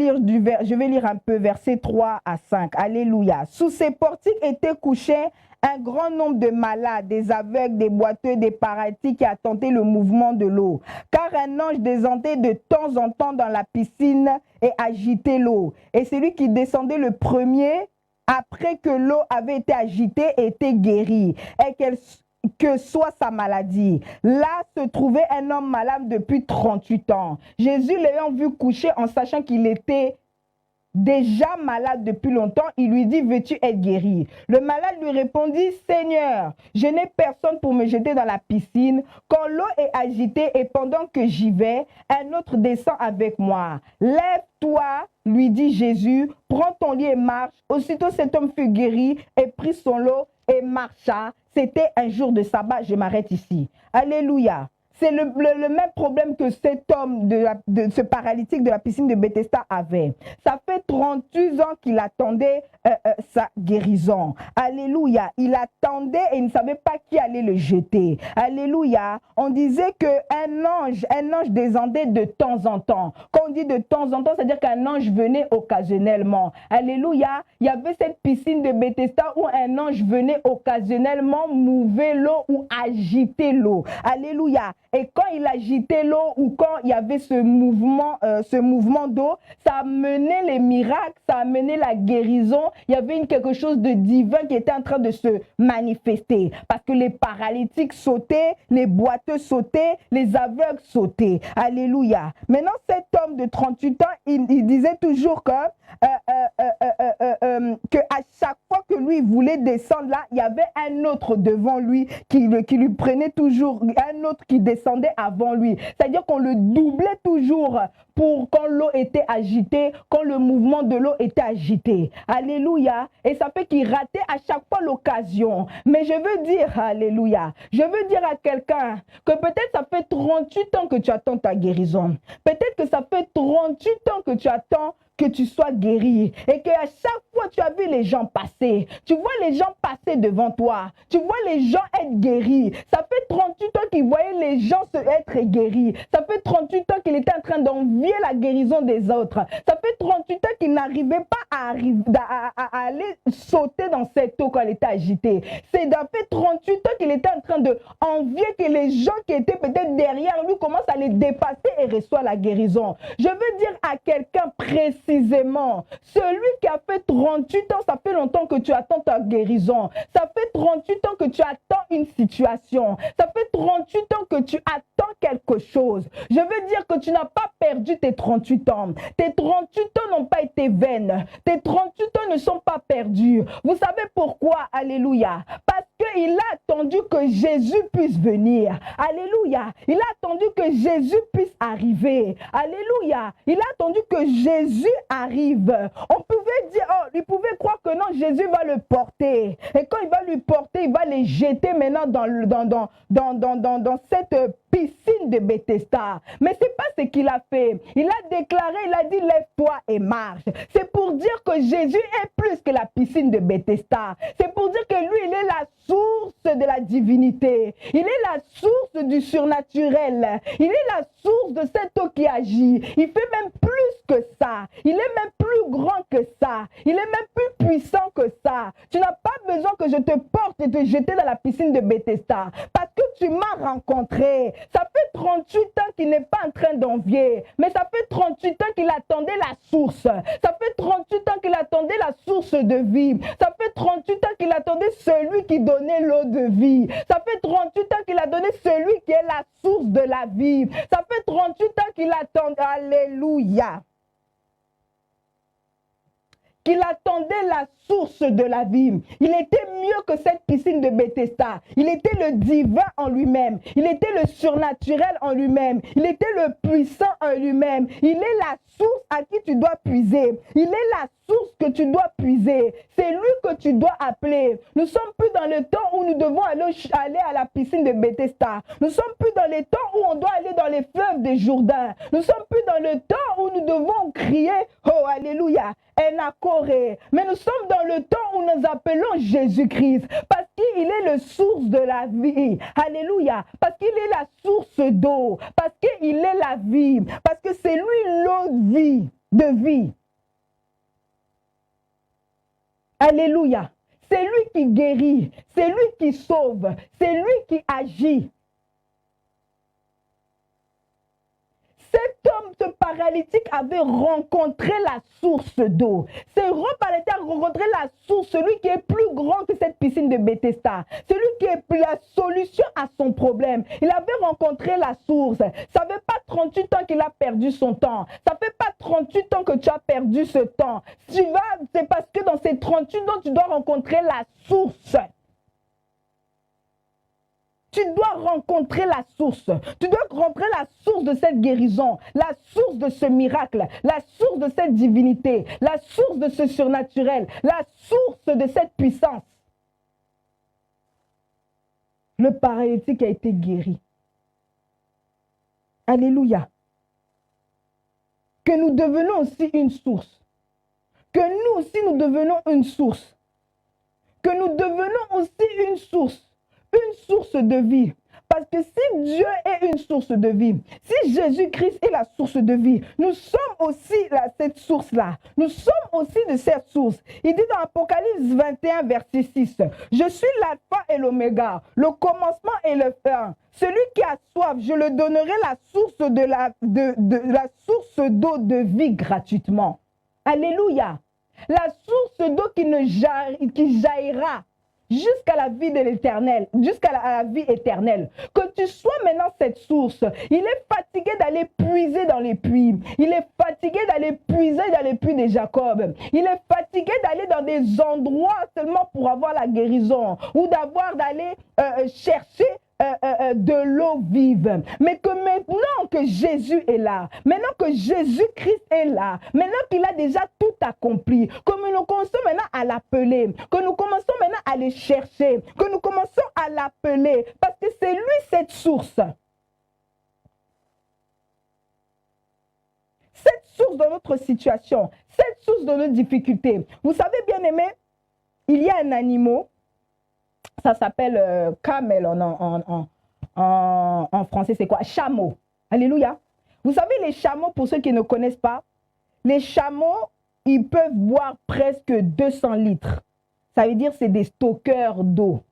lire un peu versets 3 à 5. Alléluia. Sous ces portiques étaient couchés un grand nombre de malades, des aveugles, des boiteux, des paralytiques qui attendaient le mouvement de l'eau. Car un ange descendait de temps en temps dans la piscine et agitait l'eau. Et celui qui descendait le premier, après que l'eau avait été agitée, était guéri. Et que soit sa maladie. Là se trouvait un homme malade depuis 38 ans. Jésus l'ayant vu coucher en sachant qu'il était déjà malade depuis longtemps, il lui dit, veux-tu être guéri? Le malade lui répondit, Seigneur, je n'ai personne pour me jeter dans la piscine. Quand l'eau est agitée et pendant que j'y vais, un autre descend avec moi. Lève-toi, lui dit Jésus, prends ton lit et marche. Aussitôt cet homme fut guéri et prit son lot et marcha. C'était un jour de sabbat, je m'arrête ici. Alléluia. C'est le même problème que cet homme, ce paralytique de la piscine de Bethesda avait. Ça fait 38 ans qu'il attendait sa guérison. Alléluia. Il attendait et il ne savait pas qui allait le jeter. Alléluia. On disait qu'un ange descendait de temps en temps. Quand on dit de temps en temps, c'est-à-dire qu'un ange venait occasionnellement. Alléluia. Il y avait cette piscine de Bethesda où un ange venait occasionnellement mouver l'eau ou agiter l'eau. Alléluia. Et quand il agitait l'eau ou quand il y avait ce mouvement d'eau, ça amenait les miracles, ça amenait la guérison. Il y avait quelque chose de divin qui était en train de se manifester. Parce que les paralytiques sautaient, les boiteux sautaient, les aveugles sautaient. Alléluia. Maintenant, cet homme de 38 ans, il disait toujours que à chaque fois que lui voulait descendre là, il y avait un autre devant lui qui lui prenait toujours, un autre qui descendait avant lui. C'est-à-dire qu'on le doublait toujours pour quand l'eau était agitée, quand le mouvement de l'eau était agité. Alléluia. Et ça fait qu'il ratait à chaque fois l'occasion. Mais je veux dire, alléluia, je veux dire à quelqu'un que peut-être ça fait 38 ans que tu attends ta guérison. Peut-être que ça fait 38 ans que tu attends que tu sois guéri et qu'à chaque fois tu as vu les gens passer, tu vois les gens passer devant toi, tu vois les gens être guéris. Ça fait 38 ans qu'il voyait les gens être guéris. Ça fait 38 ans qu'il était en train d'envier la guérison des autres. Ça fait 38 ans qu'il n'arrivait pas à aller sauter dans cette eau quand elle était agitée. Ça fait 38 ans qu'il était en train d'envier que les gens qui étaient peut-être derrière lui commencent à les dépasser et reçoivent la guérison. Je veux dire à quelqu'un précisément, celui qui a fait 38 ans, ça fait longtemps que tu attends ta guérison. Ça fait 38 ans que tu attends une situation. Ça fait 38 ans que tu attends quelque chose. Je veux dire que tu n'as pas perdu tes 38 ans. Tes 38 ans n'ont pas été vaines. Tes 38 ans ne sont pas perdus. Vous savez pourquoi? Alléluia. Parce qu'il a attendu que Jésus puisse venir. Alléluia. Il a attendu que Jésus puisse arriver. Alléluia. Il a attendu que Jésus arrive. On pouvait dire, oh, il pouvait croire que non, Jésus va le porter. Et quand il va lui porter, il va les jeter maintenant dans cette piscine de Bethesda. Mais ce n'est pas ce qu'il a fait. Il a déclaré, il a dit, lève-toi et marche. C'est pour dire que Jésus est plus que la piscine de Bethesda. C'est pour dire que lui, il est la source de la divinité. Il est la source du surnaturel. Il est la source de cette eau qui agit. Il fait même plus que ça. Il est même plus grand que ça. Il est même plus puissant que ça. Tu n'as pas besoin que je te porte et te jeter dans la piscine de Bethesda. Parce que tu m'as rencontré. Ça fait 38 ans qu'il n'est pas en train d'envier. Mais ça fait 38 ans qu'il attendait la source. Ça fait 38 ans qu'il attendait la source de vie. Ça fait 38 ans qu'il attendait celui qui donnait l'eau de vie. Ça fait 38 ans qu'il a donné celui qui est la source de la vie. Ça fait 38 ans qu'il attendait. Alléluia. Qu'il attendait la source de la vie. Il était mieux que cette piscine de Bethesda. Il était le divin en lui-même. Il était le surnaturel en lui-même. Il était le puissant en lui-même. Il est la source à qui tu dois puiser. Il est la source que tu dois puiser. C'est lui que tu dois appeler. Nous ne sommes plus dans le temps où nous devons aller à la piscine de Bethesda. Nous ne sommes plus dans les temps où on doit aller dans les fleuves de Jourdain. Nous ne sommes plus dans le temps où nous devons crier, oh alléluia, Enakoré. Mais nous sommes dans le temps où nous appelons Jésus-Christ parce qu'il est le source de la vie. Alléluia. Parce qu'il est la source d'eau. Parce qu'il est la vie. Parce que c'est lui l'eau de vie. Alléluia. C'est lui qui guérit. C'est lui qui sauve. C'est lui qui agit. Cet homme, ce paralytique, avait rencontré la source d'eau. Ce paralytique a rencontré la source, celui qui est plus grand que cette piscine de Bethesda. Celui qui est la solution à son problème. Il avait rencontré la source. Ça ne fait pas 38 ans qu'il a perdu son temps. Ça ne fait pas 38 ans que tu as perdu ce temps. C'est parce que dans ces 38 ans, tu dois rencontrer la source. Tu dois rencontrer la source. Tu dois rencontrer la source de cette guérison, la source de ce miracle, la source de cette divinité, la source de ce surnaturel, la source de cette puissance. Le paralytique a été guéri. Alléluia. Que nous devenons aussi une source. Que nous aussi nous devenons une source. Que nous devenons aussi une source de vie. Parce que si Dieu est une source de vie, si Jésus-Christ est la source de vie, nous sommes aussi cette source-là. Nous sommes aussi de cette source. Il dit dans Apocalypse 21, verset 6, « Je suis l'alpha et l'oméga, le commencement et le fin. Celui qui a soif, je le donnerai la source la source d'eau de vie gratuitement. » Alléluia. La source d'eau qui jaillira jusqu'à la vie de l'éternel, jusqu'à la vie éternelle. Que tu sois maintenant cette source. Il est fatigué d'aller puiser dans les puits. Il est fatigué d'aller puiser dans les puits de Jacob. Il est fatigué d'aller dans des endroits seulement pour avoir la guérison ou d'aller chercher de l'eau vive. Mais que maintenant que Jésus est là, maintenant que Jésus-Christ est là, maintenant qu'il a déjà tout accompli, que nous commençons maintenant à l'appeler, que nous commençons maintenant à les chercher, que nous commençons à l'appeler, parce que c'est lui cette source. Cette source dans notre situation, cette source dans nos difficultés. Vous savez, bien aimé, il y a un animal. Ça s'appelle camel en français, c'est quoi? Chameau. Alléluia. Vous savez, les chameaux, pour ceux qui ne connaissent pas, les chameaux, ils peuvent boire presque 200 litres. Ça veut dire que c'est des stockeurs d'eau.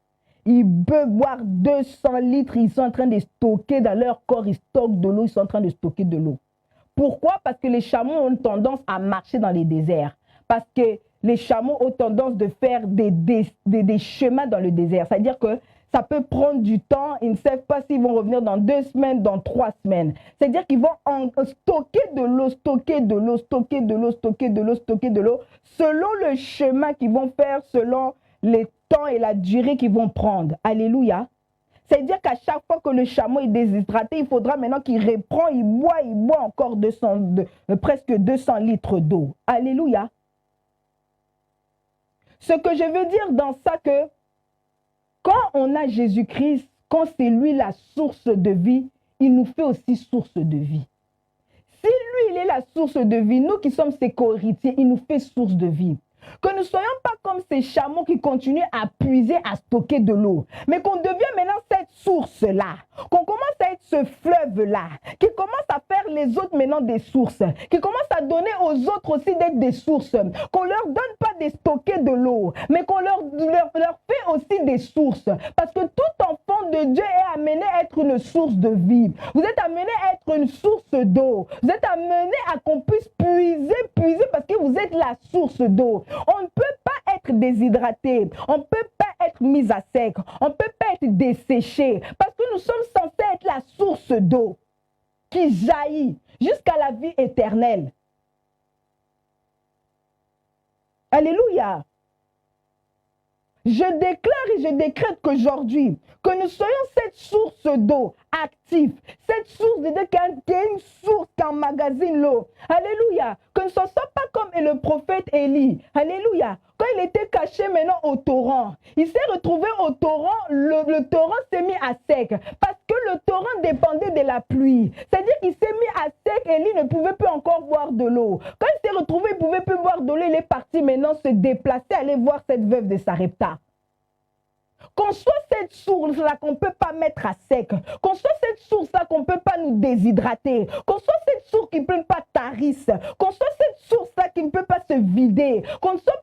Ils peuvent boire 200 litres, ils sont en train de stocker dans leur corps, ils stockent de l'eau, ils sont en train de stocker de l'eau. Pourquoi? Parce que les chameaux ont tendance à marcher dans les déserts. Parce que les chameaux ont tendance de faire des chemins dans le désert. C'est-à-dire que ça peut prendre du temps. Ils ne savent pas s'ils vont revenir dans 2 semaines, dans 3 semaines. C'est-à-dire qu'ils vont stocker de l'eau, stocker de l'eau, stocker de l'eau, stocker de l'eau, stocker de l'eau, selon le chemin qu'ils vont faire, selon les temps et la durée qu'ils vont prendre. Alléluia. C'est-à-dire qu'à chaque fois que le chameau est déshydraté, il faudra maintenant qu'il reprend, il boit encore presque 200 litres d'eau. Alléluia. Ce que je veux dire dans ça, que quand on a Jésus-Christ, quand c'est lui la source de vie, il nous fait aussi source de vie. Si lui, il est la source de vie, nous qui sommes ses co-héritiers, il nous fait source de vie. Que nous ne soyons pas comme ces chameaux qui continuent à puiser, à stocker de l'eau, mais qu'on devienne maintenant cette source-là, qu'on commence à être ce fleuve-là, qui commence à faire les autres maintenant des sources, qui commence à donner aux autres aussi d'être des sources, qu'on ne leur donne pas de stocker de l'eau, mais qu'on leur fait aussi des sources, parce que tout enfant de Dieu est amené à être une source de vie. Vous êtes amené à être une source d'eau. Vous êtes amené à qu'on puisse puiser parce que vous êtes la source d'eau. On ne peut pas être déshydraté, on ne peut pas être mis à sec, on ne peut pas être desséché, parce que nous sommes censés être la source d'eau qui jaillit jusqu'à la vie éternelle. Alléluia. Je déclare et je décrète qu'aujourd'hui, que nous soyons cette source d'eau active, cette source de Dieu qui est une source qui emmagasine l'eau. Alléluia. Que ce ne soit pas comme le prophète Élie. Alléluia. Quand il était caché maintenant au torrent, il s'est retrouvé au torrent, le torrent s'est mis à sec parce que le torrent dépendait de la pluie. C'est-à-dire qu'il s'est mis à sec, Élie ne pouvait plus encore boire de l'eau. Quand il s'est retrouvé, il ne pouvait plus boire de l'eau, il est parti maintenant se déplacer, aller voir cette veuve de Sarepta. Qu'on soit cette source-là qu'on ne peut pas mettre à sec, qu'on soit cette source-là qu'on ne peut pas nous déshydrater, qu'on soit cette source qui ne peut pas tarisse, qu'on soit cette source-là qui ne peut pas se vider, qu'on soit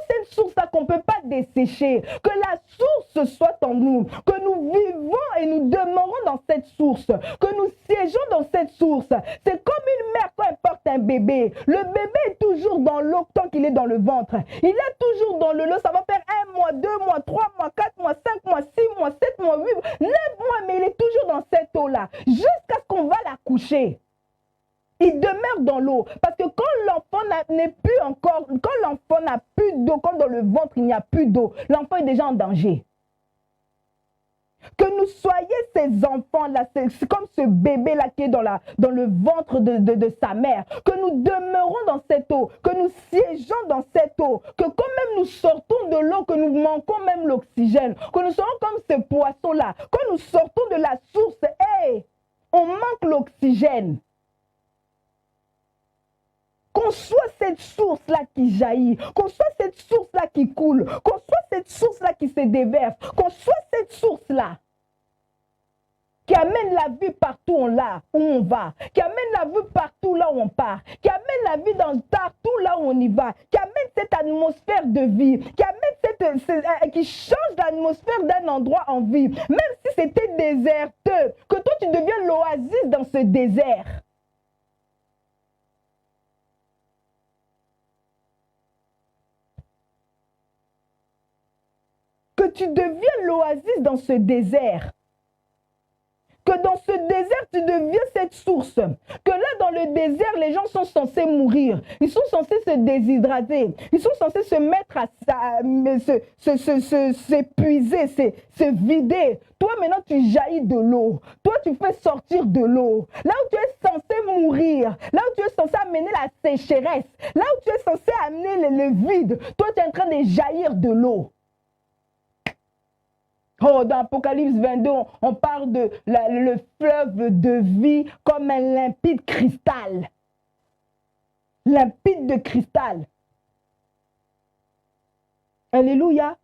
cette source-là qu'on ne peut pas dessécher, que la source soit en nous, que nous vivons et nous demeurons dans cette source, que nous siégeons dans cette source. C'est comme une mère quand elle porte un bébé. Le bébé est toujours dans l'eau tant qu'il est dans le ventre. Il est toujours dans l'eau, ça va faire 1 mois, 2 mois, 3 mois, 4 mois, 5 mois, 6 mois, 7 mois, 8 mois, 9 mois, mais il est toujours dans cette eau-là, jusqu'à ce qu'on va la coucher. Il demeure dans l'eau, parce que quand l'enfant n'est plus encore, quand l'enfant n'a plus d'eau, quand dans le ventre il n'y a plus d'eau, l'enfant est déjà en danger. Que nous soyons ces enfants-là, c'est comme ce bébé-là qui est dans le ventre de sa mère, que nous demeurons dans cette eau, que nous siégeons dans cette eau, que quand même nous sortons de l'eau, que nous manquons même l'oxygène, que nous serons comme ce poisson-là, quand nous sortons de la source, hey, on manque l'oxygène. Qu'on soit cette source-là qui jaillit, qu'on soit cette source-là qui coule, qu'on soit cette source-là qui se déverse, qu'on soit cette source-là. qui amène la vie partout où on va, qui amène la vie partout là où on part, qui amène la vie partout là où on y va, qui amène cette atmosphère de vie, qui amène qui change l'atmosphère d'un endroit en vie, même si c'était déserteux, que toi tu deviens l'oasis dans ce désert. Que tu deviens l'oasis dans ce désert. Que dans ce désert, tu deviens cette source. Que là, dans le désert, les gens sont censés mourir. Ils sont censés se déshydrater. Ils sont censés se mettre à s'épuiser, se vider. Toi, maintenant, tu jaillis de l'eau. Toi, tu fais sortir de l'eau. Là où tu es censé mourir, là où tu es censé amener la sécheresse, là où tu es censé amener le vide, toi, tu es en train de jaillir de l'eau. Oh, dans Apocalypse 22, on parle de le fleuve de vie comme un limpide cristal. Limpide de cristal. Alléluia.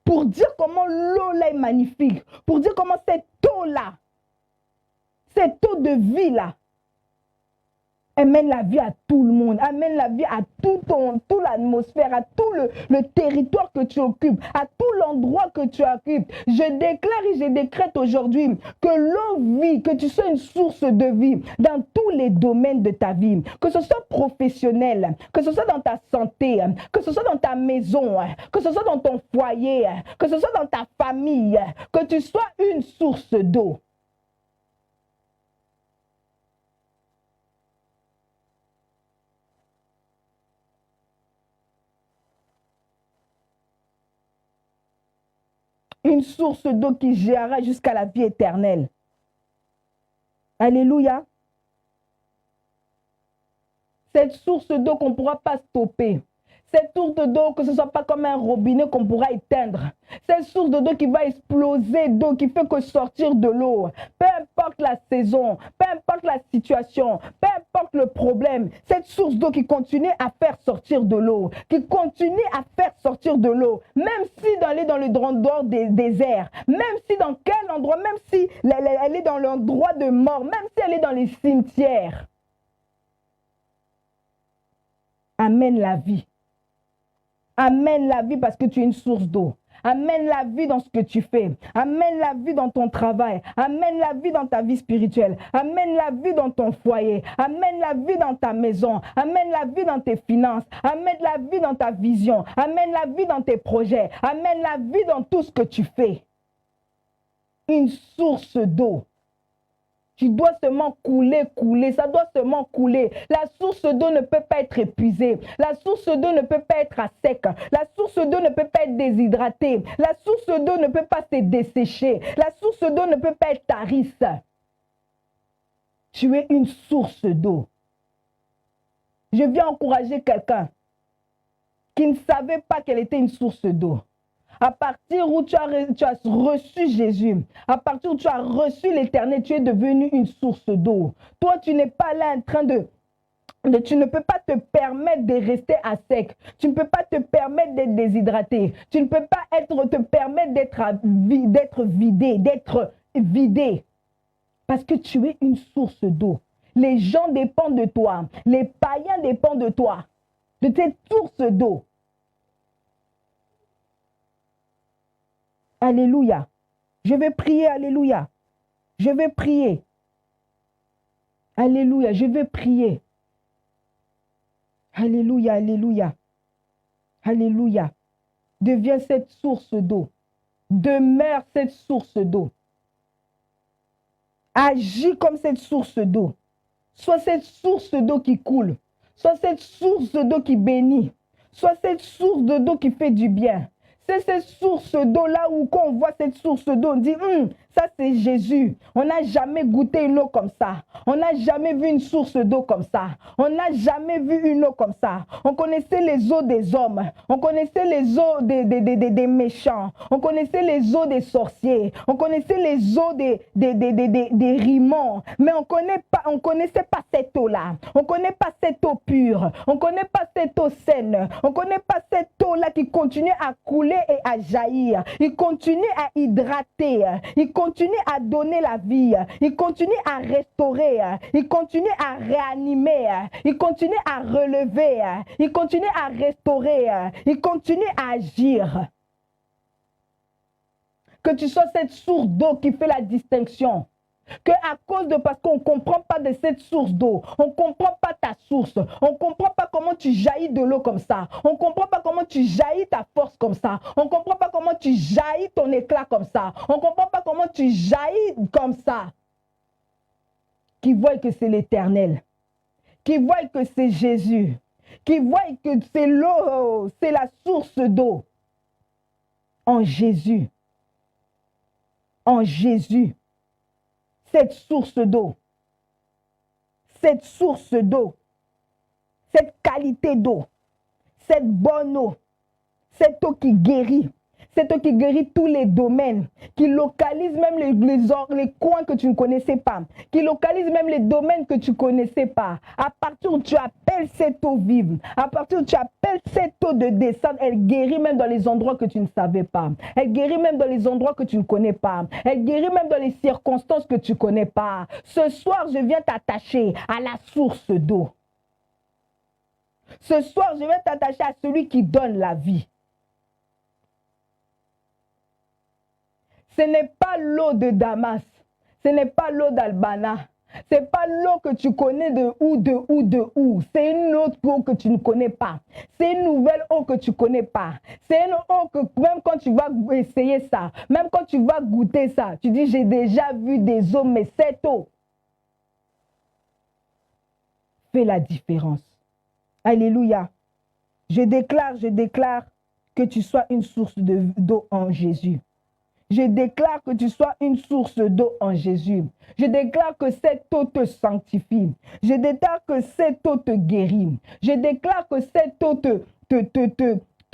Pour dire comment l'eau là est magnifique. Pour dire comment cette eau-là, cette eau de vie-là, amène la vie à tout le monde, amène la vie à toute l'atmosphère, à tout le territoire que tu occupes, à tout l'endroit que tu occupes. Je déclare et je décrète aujourd'hui que l'eau vit, que tu sois une source de vie dans tous les domaines de ta vie, que ce soit professionnel, que ce soit dans ta santé, que ce soit dans ta maison, que ce soit dans ton foyer, que ce soit dans ta famille, que tu sois une source d'eau. Une source d'eau qui gérera jusqu'à la vie éternelle. Alléluia. Cette source d'eau qu'on ne pourra pas stopper. Cette source d'eau, que ce ne soit pas comme un robinet qu'on pourra éteindre. Cette source d'eau qui va exploser d'eau, qui fait que sortir de l'eau. Peu importe la saison, peu importe la situation, peu importe le problème. Cette source d'eau qui continue à faire sortir de l'eau. Qui continue à faire sortir de l'eau. Même si elle est dans le dehors des déserts. Même si dans quel endroit, même si elle est dans l'endroit de mort. Même si elle est dans les cimetières. Amène la vie. Amène la vie parce que tu es une source d'eau. Amène la vie dans ce que tu fais. Amène la vie dans ton travail. Amène la vie dans ta vie spirituelle. Amène la vie dans ton foyer. Amène la vie dans ta maison. Amène la vie dans tes finances. Amène la vie dans ta vision. Amène la vie dans tes projets. Amène la vie dans tout ce que tu fais. Une source d'eau. Tu dois seulement couler, ça doit seulement couler. La source d'eau ne peut pas être épuisée. La source d'eau ne peut pas être à sec. La source d'eau ne peut pas être déshydratée. La source d'eau ne peut pas se dessécher. La source d'eau ne peut pas être tarisse. Tu es une source d'eau. Je viens encourager quelqu'un qui ne savait pas qu'elle était une source d'eau. À partir où tu as reçu Jésus, à partir où tu as reçu l'Éternel, tu es devenu une source d'eau. Toi, tu n'es pas là en train tu ne peux pas te permettre de rester à sec. Tu ne peux pas te permettre d'être déshydraté. Tu ne peux pas te permettre d'être vidé. Parce que tu es une source d'eau. Les gens dépendent de toi. Les païens dépendent de toi. De cette source d'eau. Alléluia. Je vais prier, alléluia. Je vais prier. Alléluia, je vais prier. Alléluia, alléluia. Alléluia. Deviens cette source d'eau. Demeure cette source d'eau. Agis comme cette source d'eau. Sois cette source d'eau qui coule. Sois cette source d'eau qui bénit. Sois cette source d'eau qui fait du bien. C'est cette source d'eau-là où quand on voit cette source d'eau, on dit, ça c'est Jésus. On n'a jamais goûté une eau comme ça. On n'a jamais vu une source d'eau comme ça. On n'a jamais vu une eau comme ça. On connaissait les eaux des hommes. On connaissait les eaux des méchants. On connaissait les eaux des sorciers. On connaissait les eaux des rimons. Mais on ne connaissait pas cette eau-là. On ne connaît pas cette eau pure. On ne connaît pas cette eau saine. On ne connaît pas cette eau-là qui continue à couler et à jaillir. Il continue à hydrater. Il continue continue à donner la vie, il continue à restaurer, il continue à réanimer, il continue à relever, il continue à restaurer, il continue à agir. Que tu sois cette source d'eau qui fait la distinction. Que à cause de, parce qu'on ne comprend pas de cette source d'eau, on ne comprend pas ta source, on ne comprend pas comment tu jaillis de l'eau comme ça, on ne comprend pas comment tu jaillis ta force comme ça, on ne comprend pas comment tu jaillis ton éclat comme ça, on ne comprend pas comment tu jaillis comme ça. Qui voient que c'est l'Éternel, qui voient que c'est Jésus, qui voient que c'est l'eau, c'est la source d'eau. En Jésus. En Jésus. Cette source d'eau, cette qualité d'eau, cette bonne eau, cette eau qui guérit tous les domaines, qui localise même les coins que tu ne connaissais pas, qui localise même les domaines que tu ne connaissais pas. À partir où tu appelles cette eau vive, à partir où tu appelles cette eau de descente, elle guérit même dans les endroits que tu ne savais pas. Elle guérit même dans les endroits que tu ne connais pas. Elle guérit même dans les circonstances que tu ne connais pas. Ce soir, je viens t'attacher à la source d'eau. Ce soir, je viens t'attacher à celui qui donne la vie. Ce n'est pas l'eau de Damas, ce n'est pas l'eau d'Albana, ce n'est pas l'eau que tu connais de où. C'est une autre eau que tu ne connais pas. C'est une nouvelle eau que tu ne connais pas. C'est une eau que même quand tu vas essayer ça, même quand tu vas goûter ça, tu dis j'ai déjà vu des eaux, mais cette eau fait la différence. Alléluia. Je déclare que tu sois une source d'eau en Jésus. Je déclare que tu sois une source d'eau en Jésus. Je déclare que cette eau te sanctifie. Je déclare que cette eau te guérit. Je déclare que cette eau te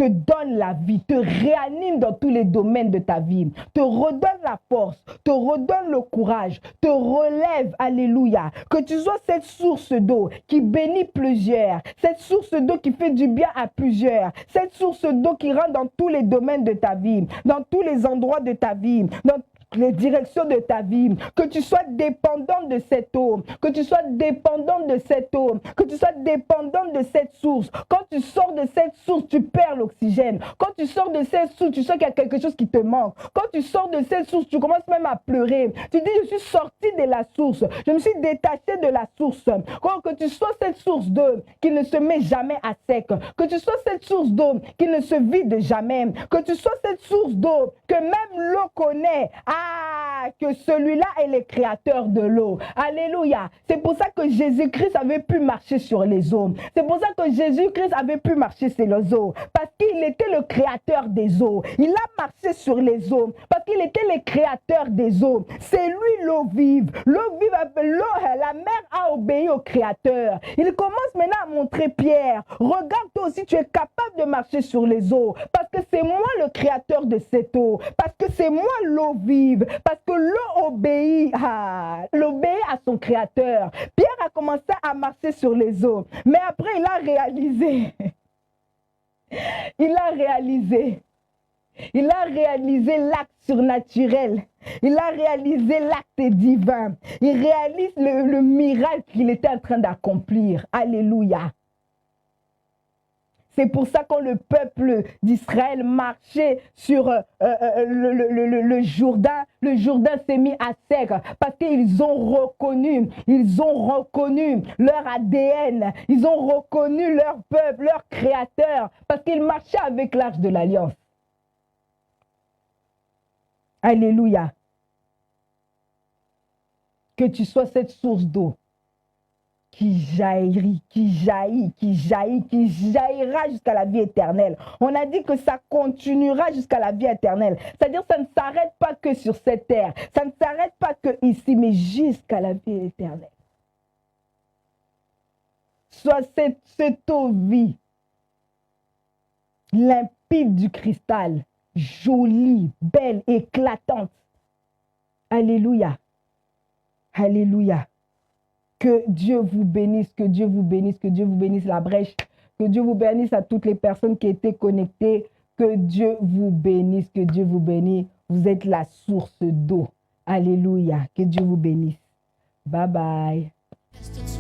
donne la vie, te réanime dans tous les domaines de ta vie, te redonne la force, te redonne le courage, te relève, alléluia. Que tu sois cette source d'eau qui bénit plusieurs, cette source d'eau qui fait du bien à plusieurs, cette source d'eau qui rentre dans tous les domaines de ta vie, dans tous les endroits de ta vie, dans les directions de ta vie, que tu sois dépendant de cette eau, que tu sois dépendant de cette eau, que tu sois dépendant de cette source. Quand tu sors de cette source, tu perds l'oxygène. Quand tu sors de cette source, tu sens qu'il y a quelque chose qui te manque. Quand tu sors de cette source, tu commences même à pleurer. Tu dis, je suis sorti de la source, je me suis détaché de la source. Que tu sois cette source d'eau qui ne se met jamais à sec, que tu sois cette source d'eau qui ne se vide jamais, que tu sois cette source d'eau que même l'eau connaît. Que celui-là est le créateur de l'eau. Alléluia. C'est pour ça que Jésus-Christ avait pu marcher sur les eaux. C'est pour ça que Jésus-Christ avait pu marcher sur les eaux. Parce qu'il était le créateur des eaux. Il a marché sur les eaux. Parce qu'il était le créateur des eaux. C'est lui l'eau vive. L'eau vive, la mer a obéi au créateur. Il commence maintenant à montrer Pierre. Regarde toi aussi, tu es capable de marcher sur les eaux. Parce que c'est moi le créateur de cette eau. Parce que c'est moi l'eau vive. Parce que l'eau obéit à son créateur. Pierre a commencé à marcher sur les eaux. Mais après, il a réalisé. Il a réalisé l'acte surnaturel. Il a réalisé l'acte divin. Il réalise le miracle qu'il était en train d'accomplir. Alléluia. C'est pour ça quand le peuple d'Israël marchait sur le Jourdain s'est mis à sec parce qu'ils ont reconnu leur ADN, ils ont reconnu leur peuple, leur créateur, parce qu'ils marchaient avec l'Arche de l'Alliance. Alléluia. Que tu sois cette source d'eau qui jaillira jusqu'à la vie éternelle. On a dit que ça continuera jusqu'à la vie éternelle. C'est-à-dire que ça ne s'arrête pas que sur cette terre. Ça ne s'arrête pas que ici, mais jusqu'à la vie éternelle. Soit cette eau vie, limpide du cristal, jolie, belle, éclatante. Alléluia. Alléluia. Que Dieu vous bénisse, que Dieu vous bénisse, que Dieu vous bénisse la brèche, que Dieu vous bénisse à toutes les personnes qui étaient connectées, que Dieu vous bénisse, que Dieu vous bénisse. Vous êtes la source d'eau. Alléluia. Que Dieu vous bénisse. Bye bye.